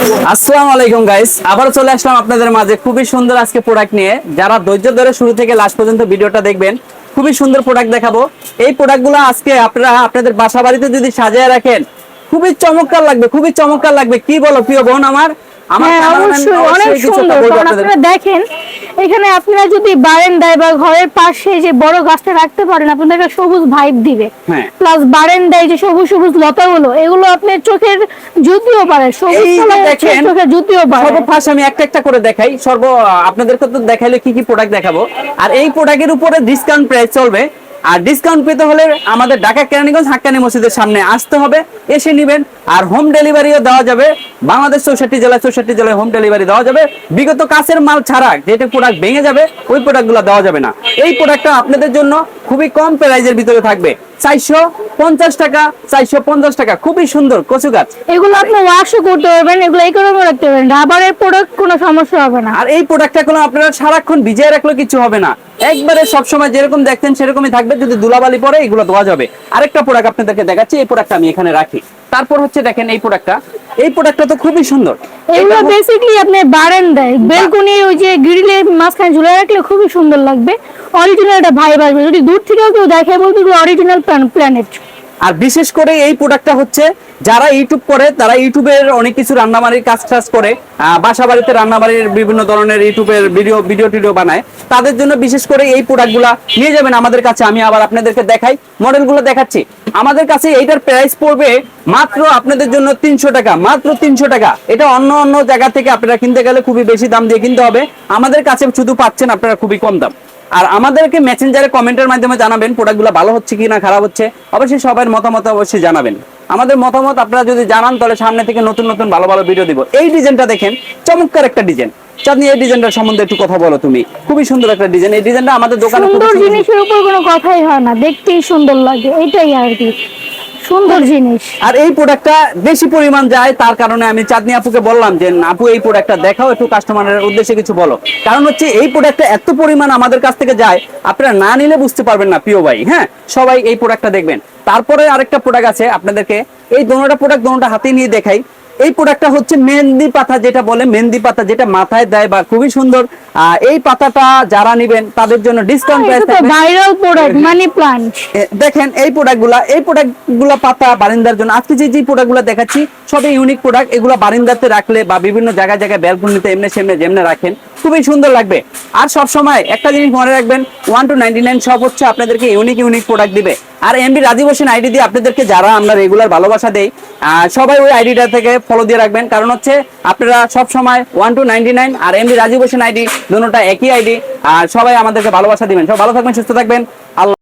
আসসালামু আলাইকুম গাইস, আবার চলে আসলাম আপনাদের মাঝে খুবই সুন্দর আজকে প্রোডাক্ট নিয়ে। যারা ধৈর্য ধরে শুরু থেকে লাস্ট পর্যন্ত ভিডিওটা দেখবেন, খুবই সুন্দর প্রোডাক্ট দেখাবো। এই প্রোডাক্টগুলো আজকে আপনারা আপনাদের বাসা বাড়িতে যদি সাজিয়ে রাখেন, খুবই চমৎকার লাগবে, খুবই চমৎকার লাগবে। কি বলো প্রিয় বোন আমার? অনেক সুন্দর। কারণ আপনারা দেখেন এখানে আপনারা যদি বারান্দায় বা ঘরের পাশে যে বড় গাছটা রাখতে পারেন, আপনাদের সবুজ ভাইব দিবে। প্লাস বারান্দায় যে সবুজ সবুজ লতাগুলো, এগুলো আপনার চোখের জুতিও পারে, সবুজ চোখের জুতিও পারে। সর্বপ্রথম আমি একটা একটা করে দেখাই। আপনাদেরকে তো দেখাইলে কি কি প্রোডাক্ট দেখাবো। আর এই প্রোডাক্টের উপরে ডিসকাউন্ট প্রাইস চলবে। আর ডিসকাউন্ট পেতে হলে আমাদের ঢাকা কেরানীগঞ্জ হাক্কানি মসজিদের সামনে আসতে হবে, এসে নেবেন। আর হোম ডেলিভারিও দেওয়া যাবে। বাংলাদেশ 64 জেলায় হোম ডেলিভারি দেওয়া যাবে। বিগত কাছের মাল ছাড়া যেটা প্রোডাক্ট ভেঙে যাবে ওই প্রোডাক্টগুলো দেওয়া যাবে না। এই প্রোডাক্টটা আপনাদের জন্য খুবই কম প্রাইজের ভিতরে থাকবে, 450 টাকা, 450 টাকা। খুবই সুন্দর কচু গাছ। এগুলো আপনি ওয়াশও করতে পারবেন, এগুলো ইকোনমি রাখতে পারবেন। রাবারের প্রোডাক্ট কোনো সমস্যা হবে না। আর এই প্রোডাক্টটা কোনো আপনারা সারাক্ষণ ভিজিয়ে রাখলে কিছু হবে না, একবারে সবসময় যেরকম দেখতেন সেরকমই থাকবে। যদি ধুলাবালি পরে এগুলো ধোয়া যাবে। আরেকটা প্রোডাক্ট আপনাদেরকে দেখাচ্ছি, এই প্রোডাক্টটা আমি এখানে রাখি। তারপর হচ্ছে দেখেন এই প্রোডাক্টটা তো খুবই সুন্দর। এগুলো বেসিক্যালি আপনি বারান্দায় বেলকনি ওই যে গ্রিলের মাঝখানে ঝুলে রাখলে খুবই সুন্দর লাগবে। অরিজিনাল একটা ভাইব আসবে। যদি দূর থেকেও কেউ দেখে বলবে এগুলো অরিজিনাল প্ল্যানেট। আর বিশেষ করে এই প্রোডাক্টটা হচ্ছে যারা ইউটিউব করে, তারা ইউটিউবের অনেক কিছু রান্নাবাড়ির কাজ করে, বাসা বাড়িতে রান্নাবাড়ির বিভিন্ন ধরনের ইউটিউবের ভিডিও বানায়, তাদের জন্য বিশেষ করে এই প্রোডাক্টগুলা নিয়ে যাবেন আমাদের কাছে। আমি আবার আপনাদেরকে দেখাই, মডেলগুলো দেখাচ্ছি। আমাদের কাছে এইটার প্রাইস পড়বে মাত্র আপনাদের জন্য 300 টাকা, মাত্র 300 টাকা। এটা অন্য জায়গা থেকে আপনারা কিনতে গেলে খুবই বেশি দাম দিয়ে কিনতে হবে। আমাদের কাছে শুধু পাচ্ছেন আপনারা খুবই কম দাম। আর আমাদেরকে মেসেঞ্জারে কমেন্টের মাধ্যমে জানাবেন প্রোডাক্টগুলো ভালো হচ্ছে কি না খারাপ হচ্ছে। অবশ্যই সবার মতামত অবশ্যই জানাবেন। আমাদের মতামত আপনারা যদি জানান তাহলে সামনে থেকে নতুন নতুন ভালো ভালো ভিডিও দিব। এই ডিজাইনটা দেখেন, চমৎকার একটা ডিজাইন। চাঁদনি, এই ডিজাইনটার সম্বন্ধে একটু কথা বলো তুমি। খুবই সুন্দর একটা ডিজাইন। এই ডিজাইনটা আমাদের দোকানে সুন্দর জিনিসের উপর কোনো কথাই হয় না, দেখতেই সুন্দর লাগে, এটাই আর কি সুন্দর জিনিস। আর এই প্রোডাক্টটা বেশি পরিমাণ যায়, তার কারণে আমি চাঁদনি আপুকে বললাম যে আপু এই প্রোডাক্টটা দেখাও, একটু কাস্টমারের উদ্দেশ্যে কিছু বলো। কারণ হচ্ছে এই প্রোডাক্টটা এত পরিমাণ আমাদের কাছ থেকে যায়, আপনারা না নিলে বুঝতে পারবেন না প্রিয় ভাই। হ্যাঁ, সবাই এই প্রোডাক্টটা দেখবেন। তারপরে আরেকটা প্রোডাক্ট আছে আপনাদেরকে, এই দোনোটা প্রোডাক্ট দোনোটা হাতে নিয়ে দেখাই। এই প্রোডাক্টটা হচ্ছে মেহেন্দি পাতা, যেটা বলে মেহেন্দি পাতা, যেটা মাথায় দেয় বা খুবই সুন্দর। এই পাতাটা যারা নেবেন তাদের জন্য ডিসকাউন্ট প্রাইস থাকবে। Viral product money plant. দেখেন এই প্রোডাক্টগুলা পাতা বারিন্দার জন্য। আজকে যে প্রোডাক্টগুলো দেখাচ্ছি সবই ইউনিক প্রোডাক্ট। এগুলো বারিন্দাতে রাখলে বা বিভিন্ন জায়গায় ব্যালকনিতে এমনি সেমনে যেমনে রাখেন খুবই সুন্দর লাগবে। আর সব সময় একটা জিনিস মনে রাখবেন, 1 to 99 সব হচ্ছে আপনাদেরকে ইউনিক প্রোডাক্ট দিবে। আর এমবি রাজীব হোসেন আইডি দিয়ে আপনাদেরকে যারা আমরা রেগুলার ভালোবাসা দেই, সবাই ওই আইডিটা থেকে ফলো দিয়ে রাখবেন। কারণ হচ্ছে আপনারা সব সময় 1 to 99 আর এমবি রাজীব হোসেন আইডি দুটোটা একই আইডি। আর সবাই আমাদেরকে ভালোবাসা দিবেন। সব ভালো থাকবেন, সুস্থ থাকবেন। আল্লাহ।